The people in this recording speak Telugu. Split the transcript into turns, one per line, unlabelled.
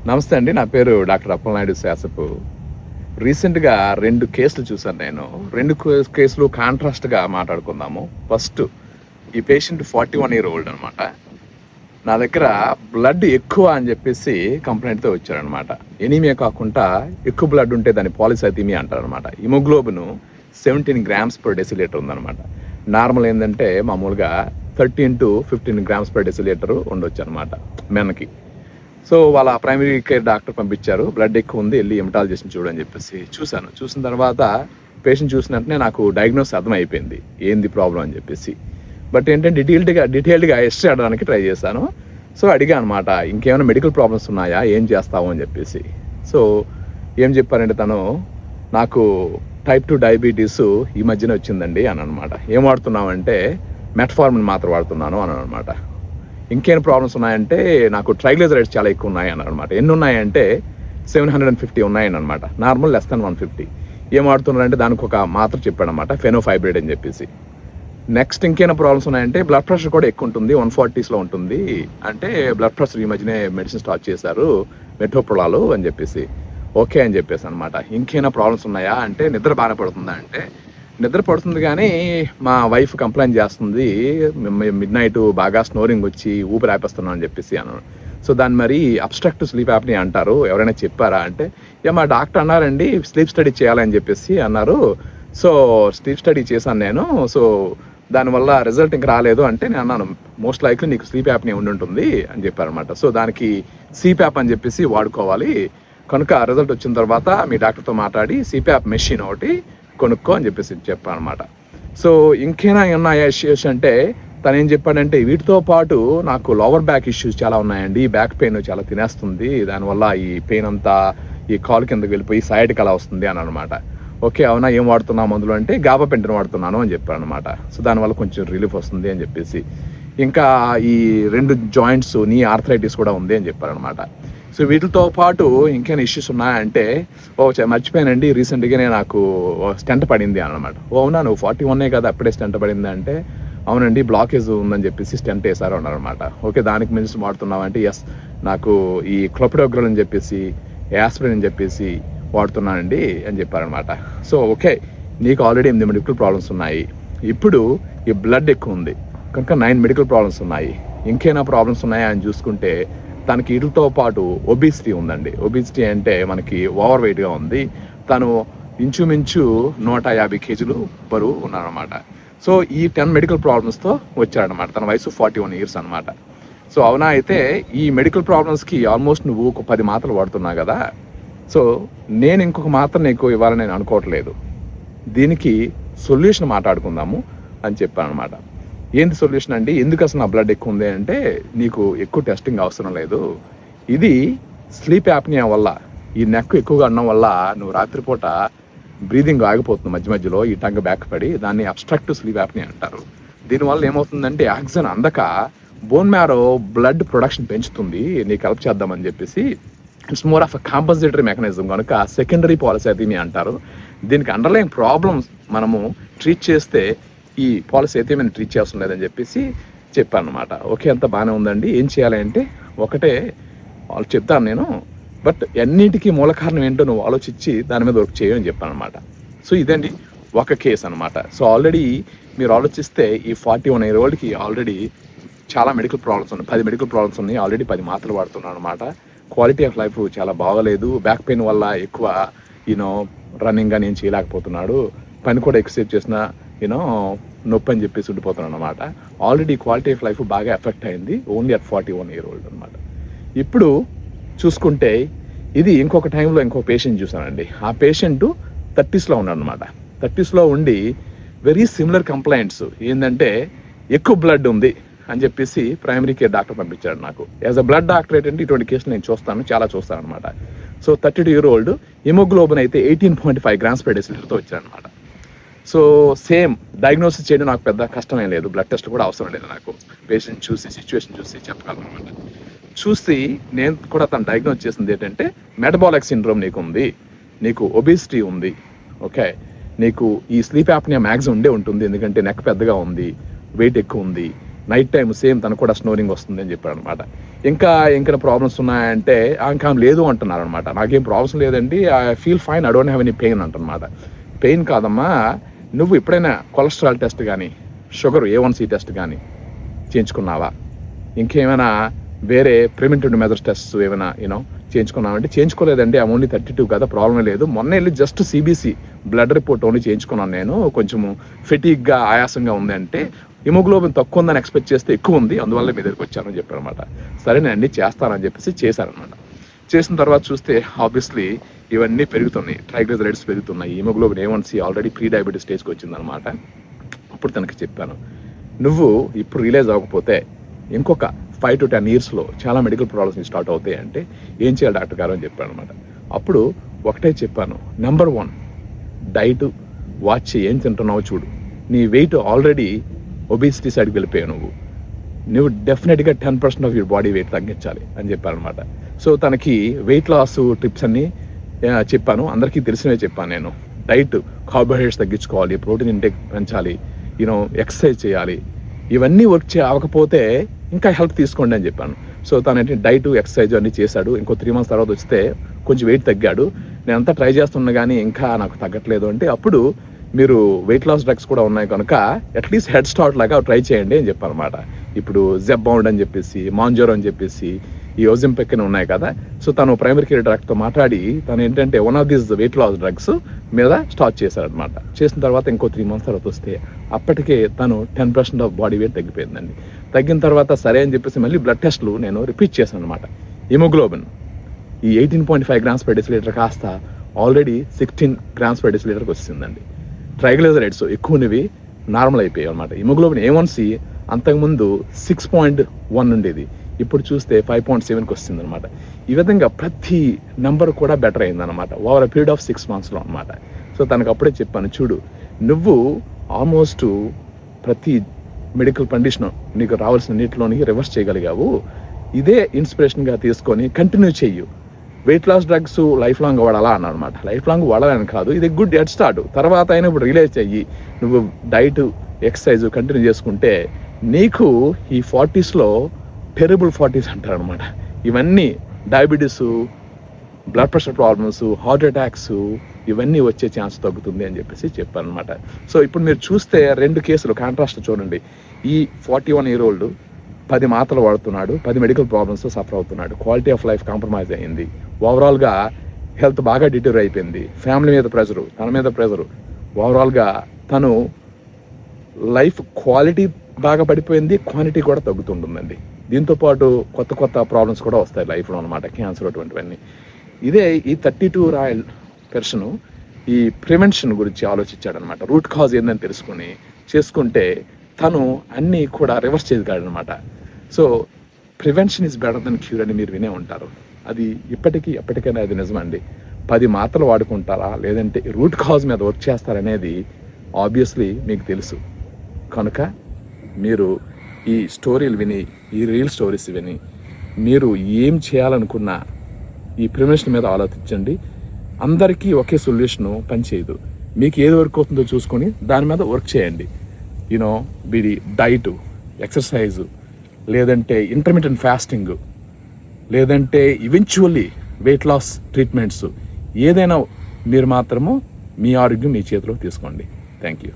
నమస్తే అండి. నా పేరు డాక్టర్ అప్పలనాయుడు శాసపు. రీసెంట్గా 2 కేసులు చూశాను నేను. 2 కేసులు కాంట్రాస్ట్గా మాట్లాడుకుందాము. ఫస్ట్, ఈ పేషెంట్ 41 year old అనమాట. నా దగ్గర బ్లడ్ ఎక్కువ అని చెప్పేసి కంప్లైంట్తో వచ్చారనమాట. ఎనీమియా కాకుండా ఎక్కువ బ్లడ్ ఉంటే దాన్ని పాలిసైథీమియా అంటారనమాట. హిమోగ్లోబిన్ 17 grams per deciliter ఉందన్నమాట. నార్మల్ ఏంటంటే మామూలుగా 13 to 15 grams per deciliter ఉండొచ్చు అనమాట మెన్కి. సో వాళ్ళ ప్రైమరీ కేర్ డాక్టర్ పంపించారు, బ్లడ్ ఎక్కువ ఉంది, వెళ్ళి హెమటాలజిస్ట్ని చూడని చెప్పేసి. చూసిన తర్వాత పేషెంట్ చూసిన వెంటనే నాకు డయాగ్నోస్ అర్థమైపోయింది ఏంది ప్రాబ్లం అని చెప్పేసి. బట్ ఏంటంటే డీటెయిల్డ్గా హిస్టరీ అడగడానికి ట్రై చేశాను. సో అడిగా అనమాట, ఇంకేమైనా మెడికల్ ప్రాబ్లమ్స్ ఉన్నాయా, ఏం చేస్తావు అని చెప్పేసి. సో ఏం చెప్పారంటే తను, నాకు type 2 డయాబెటీస్ ఈ మధ్యన వచ్చిందండి అని అనమాట. ఏం వాడుతున్నామంటే మెట్ఫార్మిన్ మాత్ర వాడుతున్నాను అని అనమాట. ఇంకేం ప్రాబ్లమ్స్ ఉన్నాయంటే నాకు ట్రైగ్లిజరైడ్స్ చాలా ఎక్కువ ఉన్నాయి అని అనమాట. ఎన్ని ఉన్నాయంటే 750 ఉన్నాయని అనమాట. Normal less than 150. ఏం వాడుతున్నారంటే దానికి ఒక మాత్ర చెప్పాడనమాట, ఫెనోఫైబ్రిడ్ అని చెప్పేసి. నెక్స్ట్ ఇంకేమైనా ప్రాబ్లమ్స్ ఉన్నాయంటే బ్లడ్ ప్రెషర్ కూడా ఎక్కువ ఉంటుంది, 140s ఉంటుంది అంటే బ్లడ్ ప్రెషర్ ఈ మధ్యనే మెడిసిన్ స్టార్ట్ చేశారు, మెట్రోప్రోలాలు అని చెప్పేసి. ఓకే అని చెప్పేసి అనమాట. ఇంకేమైనా ప్రాబ్లమ్స్ ఉన్నాయా అంటే నిద్ర బాగా పడుతుందా అంటే నిద్ర పడుతుంది కానీ మా వైఫ్ కంప్లైంట్ చేస్తుంది, మిడ్ నైట్ బాగా స్నోరింగ్ వచ్చి ఊపిరి ఆపేస్తున్నాం అని చెప్పేసి అన్నాను. సో దాన్ని మరి అబ్స్ట్రక్టివ్ స్లీప్ యాప్ని అంటారు, ఎవరైనా చెప్పారా అంటే మా డాక్టర్ అన్నారండి స్లీప్ స్టడీ చేయాలని చెప్పేసి అన్నారు. సో స్లీప్ స్టడీ చేశాను నేను, సో దానివల్ల రిజల్ట్ ఇంక రాలేదు అంటే నేను అన్నాను, మోస్ట్ లైక్లీ నీకు స్లీప్ యాప్ని ఉండుంటుంది అని చెప్పారనమాట. సో దానికి సిప్యాప్ అని చెప్పేసి వాడుకోవాలి, కనుక రిజల్ట్ వచ్చిన తర్వాత మీ డాక్టర్తో మాట్లాడి సిప్యాప్ మెషిన్ ఒకటి కొనుక్కో అని చెప్పేసి చెప్పాను అనమాట. సో ఇంకేనా ఉన్నాయా ఇష్యూస్ అంటే తను ఏం చెప్పాడంటే వీటితో పాటు నాకు లోవర్ బ్యాక్ ఇష్యూస్ చాలా ఉన్నాయండి, బ్యాక్ పెయిన్ చాలా తినేస్తుంది, దానివల్ల ఈ పెయిన్ అంతా ఈ కాలు కిందకి వెళ్ళిపోయి సైడ్కి అలా వస్తుంది అని అనమాట. ఓకే అవునా, ఏం వాడుతున్నావు మందులు అంటే గాబాపెంటిన్ వాడుతున్నాను అని చెప్పాను అనమాట. సో దానివల్ల కొంచెం రిలీఫ్ వస్తుంది అని చెప్పేసి. ఇంకా ఈ 2 జాయింట్స్ నీ ఆర్థరైటిస్ కూడా ఉంది అని చెప్పారనమాట. సో వీటితో పాటు ఇంకేమైనా ఇష్యూస్ ఉన్నాయంటే మర్చిపోయానండి రీసెంట్గానే నాకు స్టెంట్ పడింది అనమాట. అవునా, నువ్వు 41 కదా అప్పుడే స్టెంట్ పడింది అంటే అవునండి బ్లాకేజ్ ఉందని చెప్పేసి స్టెంట్ వేసారు అన్నారనమాట. ఓకే దానికి మెడిసిన్ వాడుతున్నావు అంటే ఎస్, నాకు ఈ క్లోపిడోగ్రల్ అని చెప్పేసి యాస్పిరిన్ అని చెప్పేసి వాడుతున్నానండి అని చెప్పారనమాట. సో ఓకే, నీకు ఆల్రెడీ 8 మెడికల్ ప్రాబ్లమ్స్ ఉన్నాయి, ఇప్పుడు ఈ బ్లడ్ ఎక్కువ ఉంది కనుక 9 మెడికల్ ప్రాబ్లమ్స్ ఉన్నాయి. ఇంకేమైనా ప్రాబ్లమ్స్ ఉన్నాయా అని చూసుకుంటే తనకి వీటితో పాటు ఒబిసిటీ ఉందండి. ఒబిసిటీ అంటే మనకి ఓవర్ వెయిట్గా ఉంది, తను ఇంచుమించు 150 kgs బరువు ఉన్నారనమాట. సో ఈ 10 మెడికల్ ప్రాబ్లమ్స్తో వచ్చాడనమాట. తన వయసు 41 years అనమాట. సో అవునా, అయితే ఈ మెడికల్ ప్రాబ్లమ్స్కి ఆల్మోస్ట్ నువ్వు ఒక 10 మాత్రలు వాడుతున్నావు కదా, సో నేను ఇంకొక మాత్ర నీకు ఇవ్వాలని నేను అనుకోవట్లేదు, దీనికి సొల్యూషన్ మాట్లాడుకుందాము అని చెప్పాను అనమాట. ఏంటి సొల్యూషన్ అండి, ఎందుకు అసలు నా బ్లడ్ ఎక్కువ ఉంది అంటే నీకు ఎక్కువ టెస్టింగ్ అవసరం లేదు, ఇది స్లీప్ యాప్నియా వల్ల ఈ నెక్ ఎక్కువగా ఉండడం వల్ల నువ్వు రాత్రిపూట బ్రీదింగ్ ఆగిపోతుంది మధ్య మధ్యలో, ఈ టంగ్ బ్యాక్ పడి, దాన్ని అబ్స్ట్రక్టివ్ స్లీప్ యాప్నియా అంటారు. దీనివల్ల ఏమవుతుందంటే ఆక్సిజన్ అందక బోన్ మ్యారో బ్లడ్ ప్రొడక్షన్ పెంచుతుంది, నీకు హెల్ప్ చేద్దామని చెప్పేసి. It's more of a compensatory mechanism కనుక సెకండరీ పాలిసైథీమియా అంటారు. దీనికి అండర్లైన్ ప్రాబ్లమ్స్ మనము ట్రీట్ చేస్తే ఈ పాలిసైథీమియాని ట్రీట్ చేస్తాం లేదని చెప్పేసి చెప్పాను అనమాట. ఓకే అంత బాగానే ఉందండి, ఏం చేయాలి అంటే ఒకటే వాళ్ళు చెప్తాను నేను, బట్ అన్నిటికీ మూల కారణం ఏంటో నువ్వు ఆలోచించి దాని మీద వర్క్ చేయని చెప్పాను అనమాట. సో ఇదండి ఒక కేసు అనమాట. సో ఆల్రెడీ మీరు ఆలోచిస్తే ఈ 41 year oldకి ఆల్రెడీ చాలా మెడికల్ ప్రాబ్లమ్స్ ఉన్నాయి, 10 మెడికల్ ప్రాబ్లమ్స్ ఉన్నాయి, ఆల్రెడీ 10 మాత్రలు వాడుతున్నాను అనమాట. క్వాలిటీ ఆఫ్ లైఫ్ చాలా బాగలేదు, బ్యాక్ పెయిన్ వల్ల ఎక్కువ రన్నింగ్ కానీ ఏం చేయలేకపోతున్నాడు, పని కూడా ఎక్సర్సైజ్ చేసిన నొప్పి అని చెప్పేసి ఉండిపోతున్నాను అనమాట. ఆల్రెడీ క్వాలిటీ ఆఫ్ లైఫ్ బాగా ఎఫెక్ట్ అయింది ఓన్లీ అట్ 41 year old అనమాట. ఇప్పుడు చూసుకుంటే ఇది ఇంకొక టైంలో ఇంకొక పేషెంట్ చూసానండి. ఆ పేషెంట్ 30sలో ఉన్నాడు అనమాట. 30sలో ఉండి వెరీ సిమిలర్ కంప్లైంట్స్ ఏంటంటే ఎక్కువ బ్లడ్ ఉంది అని చెప్పేసి ప్రైమరీ కేర్ డాక్టర్ పంపించాడు నాకు. యాజ్ అ బ్లడ్ డాక్టర్ ఏంటంటే ఇటువంటి కేసులు నేను చాలా చూస్తాను అనమాట. సో 32 year old, హిమోగ్లోబిన్ అయితే 18.5 grams per deciliterతో వచ్చారనమాట. సో సేమ్ డయాగ్నోసిస్ చేయడం నాకు పెద్ద కష్టమేం లేదు, బ్లడ్ టెస్ట్ కూడా అవసరం లేదు నాకు, పేషెంట్ చూసి సిచ్యువేషన్ చూసి చెప్పగలను అనమాట. చూసి నేను కూడా తను డయాగ్నోస్ చేసింది ఏంటంటే మెటబాలిక్ సిండ్రోమ్ నీకు ఉంది, నీకు ఒబిసిటీ ఉంది, ఓకే నీకు ఈ స్లీప్ యాప్నియా మ్యాక్సిమం ఉండే ఉంటుంది ఎందుకంటే నెక్ పెద్దగా ఉంది, వెయిట్ ఎక్కువ ఉంది, నైట్ టైం సేమ్ తనకు కూడా స్నోరింగ్ వస్తుంది అని చెప్పాడు అనమాట. ఇంకా ప్రాబ్లమ్స్ ఉన్నాయంటే ఇంకా లేదు అంటున్నారు అనమాట. నాకేం ప్రాబ్లమ్స్ లేదండి, I feel fine, I don't have any pain అంటనమాట. పెయిన్ కాదమ్మా, నువ్వు ఎప్పుడైనా కొలెస్ట్రాల్ టెస్ట్ కానీ షుగర్ A1C టెస్ట్ కానీ చేయించుకున్నావా, ఇంకేమైనా వేరే ప్రివెంటివ్ మెజర్స్ టెస్ట్ ఏమైనా చేయించుకున్నామంటే చేయించుకోలేదండి, ఆ ఓన్లీ 32 కదా, ప్రాబ్లం లేదు. మొన్న వెళ్ళి just CBC blood report only చేయించుకున్నాను నేను, కొంచెము ఫెటీగ్గా ఆయాసంగా ఉంది అంటే హిమోగ్లోబిన్ తక్కువ ఉందని ఎక్స్పెక్ట్ చేస్తే ఎక్కువ ఉంది, అందువల్ల మీ దగ్గరికి వచ్చానని చెప్పారనమాట. సరే నేను అన్నీ చేస్తానని చెప్పేసి చేశారనమాట. చేసిన తర్వాత చూస్తే ఆబ్వియస్లీ ఇవన్నీ పెరుగుతున్నాయి, ట్రైగ్లిజరైడ్స్ పెరుగుతున్నాయి, haemoglobin A1C already pre diabetes స్టేజ్కి వచ్చిందనమాట. అప్పుడు తనకి చెప్పాను, నువ్వు ఇప్పుడు రిలీజ్ అవ్వకపోతే ఇంకొక 5 to 10 yearsలో చాలా మెడికల్ ప్రాబ్లమ్స్ స్టార్ట్ అవుతాయి అంటే ఏం చేయాలి డాక్టర్ గారు అని చెప్పాను అనమాట. అప్పుడు ఒకటే చెప్పాను, నెంబర్ 1 డైట్ వాచ్, ఏం తింటున్నావు చూడు, నీ వెయిట్ ఆల్రెడీ ఒబేసిటీ సైడ్కి వెళ్ళిపోయావు, నువ్వు డెఫినెట్గా 10% ఆఫ్ యువర్ బాడీ వెయిట్ తగ్గించాలి అని చెప్పాను అనమాట. సో తనకి వెయిట్ లాస్ టిప్స్ అన్నీ చెప్పాను, అందరికీ తెలిసినవే చెప్పాను నేను. డైట్, కార్బోహైడ్రేట్స్ తగ్గించుకోవాలి, ప్రోటీన్ ఇంటేక్ పెంచాలి, ఎక్సర్సైజ్ చేయాలి, ఇవన్నీ వర్క్ అవ్వకపోతే ఇంకా హెల్ప్ తీసుకోండి అని చెప్పాను. సో తను డైట్, ఎక్సర్సైజ్ అన్నీ చేశాడు. ఇంకో 3 months తర్వాత వస్తే కొంచెం వెయిట్ తగ్గాడు. నేను అంతా ట్రై చేస్తున్నా కానీ ఇంకా నాకు తగ్గట్లేదు అంటే అప్పుడు మీరు వెయిట్ లాస్ డ్రగ్స్ కూడా ఉన్నాయి కనుక అట్లీస్ట్ హెడ్ స్టార్ట్ లాగా ట్రై చేయండి అని చెప్పాను అనమాట. ఇప్పుడు జెబ్బౌండ్ అని చెప్పేసి, మాంజోరో అని చెప్పేసి, ఈ ఓజెంపిక్ అని ఉన్నాయి కదా. సో తను ప్రైమరీ కేర్ డాక్టర్తో మాట్లాడి తను ఏంటంటే one of these weight loss drugs మీద స్టార్ట్ చేశారనమాట. చేసిన తర్వాత ఇంకో 3 months తర్వాత వస్తే అప్పటికే తను 10% ఆఫ్ బాడీ వెయిట్ తగ్గిపోయిందండి. తగ్గిన తర్వాత సరే అని చెప్పేసి మళ్ళీ బ్లడ్ టెస్ట్లు నేను రిపీట్ చేశాను అనమాట. హిమోగ్లోబిన్ ఈ 18.5 grams per deciliter కాస్త ఆల్రెడీ 16 grams per deciliterకి వచ్చిందండి. ట్రైగ్లిజరైడ్స్ ఎక్కువనివి నార్మల్ అయిపోయాయి అనమాట. హిమోగ్లోబిన్ A1C అంతకుముందు 6.1 ఉండేది, ఇప్పుడు చూస్తే 5.7కి వస్తుంది అనమాట. ఈ విధంగా ప్రతి నెంబర్ కూడా బెటర్ అయిందనమాట ఓవర్ పీరియడ్ ఆఫ్ 6 monthsలో అనమాట. సో తనకు అప్పుడే చెప్పాను, చూడు నువ్వు ఆల్మోస్ట్ ప్రతి మెడికల్ కండిషన్ నీకు రావాల్సిన నీటిలోని రివర్స్ చేయగలిగావు, ఇదే ఇన్స్పిరేషన్గా తీసుకొని కంటిన్యూ చెయ్యు. Weight loss drugs life long వాడాలా అన్న అనమాట. లైఫ్ లాంగ్ వాడాలని కాదు, ఇది గుడ్ హెడ్ స్టార్ట్. తర్వాత అయినా ఇప్పుడు రిలీజ్ అయ్యి నువ్వు డైట్, ఎక్సర్సైజ్ కంటిన్యూ చేసుకుంటే నీకు ఈ 40sలో టెరబుల్ 40s అంటారు అనమాట. ఇవన్నీ diabetes, blood pressure problems, heart attacks ఇవన్నీ వచ్చే ఛాన్స్ తగ్గుతుంది అని చెప్పేసి చెప్పాను అనమాట. సో ఇప్పుడు మీరు చూస్తే 2 కేసులు కాంట్రాస్ట్ చూడండి. ఈ 41-year-old 10 మాత్రలు వాడుతున్నాడు, 10 మెడికల్ ప్రాబ్లమ్స్ సఫర్ అవుతున్నాడు, క్వాలిటీ ఆఫ్ లైఫ్ కాంప్రమైజ్ అయ్యింది, ఓవరాల్గా హెల్త్ బాగా డిటూర్ అయిపోయింది, ఫ్యామిలీ మీద ప్రెజరు, తన మీద ప్రెజరు, ఓవరాల్గా తను లైఫ్ క్వాలిటీ బాగా పడిపోయింది, క్వాంటిటీ కూడా తగ్గుతుంటుందండి. దీంతోపాటు కొత్త ప్రాబ్లమ్స్ కూడా వస్తాయి లైఫ్లో అనమాట, క్యాన్సర్ అటువంటివన్నీ. ఇదే ఈ 32-year-old పర్సన్ ఈ ప్రివెన్షన్ గురించి ఆలోచించాడనమాట. రూట్ కాజ్ ఏందని తెలుసుకుని చేసుకుంటే తను అన్నీ కూడా రివర్స్ చేయగలడనమాట. So prevention is better than cure అని మీరు వినే ఉంటారు. అది ఎప్పటికైనా అది నిజమండి. 10 మాత్రలు వాడుకుంటారా లేదంటే రూట్ కాజ్ మీద వర్క్ చేస్తారనేది ఆబ్వియస్లీ మీకు తెలుసు. కనుక మీరు ఈ స్టోరీలు విని, ఈ రియల్ స్టోరీస్ విని మీరు ఏం చేయాలనుకున్నా ఈ ప్రివెన్షన్ మీద ఆలోచించండి. అందరికీ ఒకే సొల్యూషను పనిచేయదు. మీకు ఏది వర్క్ అవుతుందో చూసుకొని దాని మీద వర్క్ చేయండి. వీడి డైటు, ఎక్సర్సైజు, లేదంటే ఇంటర్మీడియట్ ఫాస్టింగ్, లేదంటే ఈవెన్చువల్లీ వెయిట్ లాస్ ట్రీట్మెంట్స్, ఏదైనా మీరు మాత్రము మీ ఆరోగ్యం మీ చేతిలో తీసుకోండి. Thank you.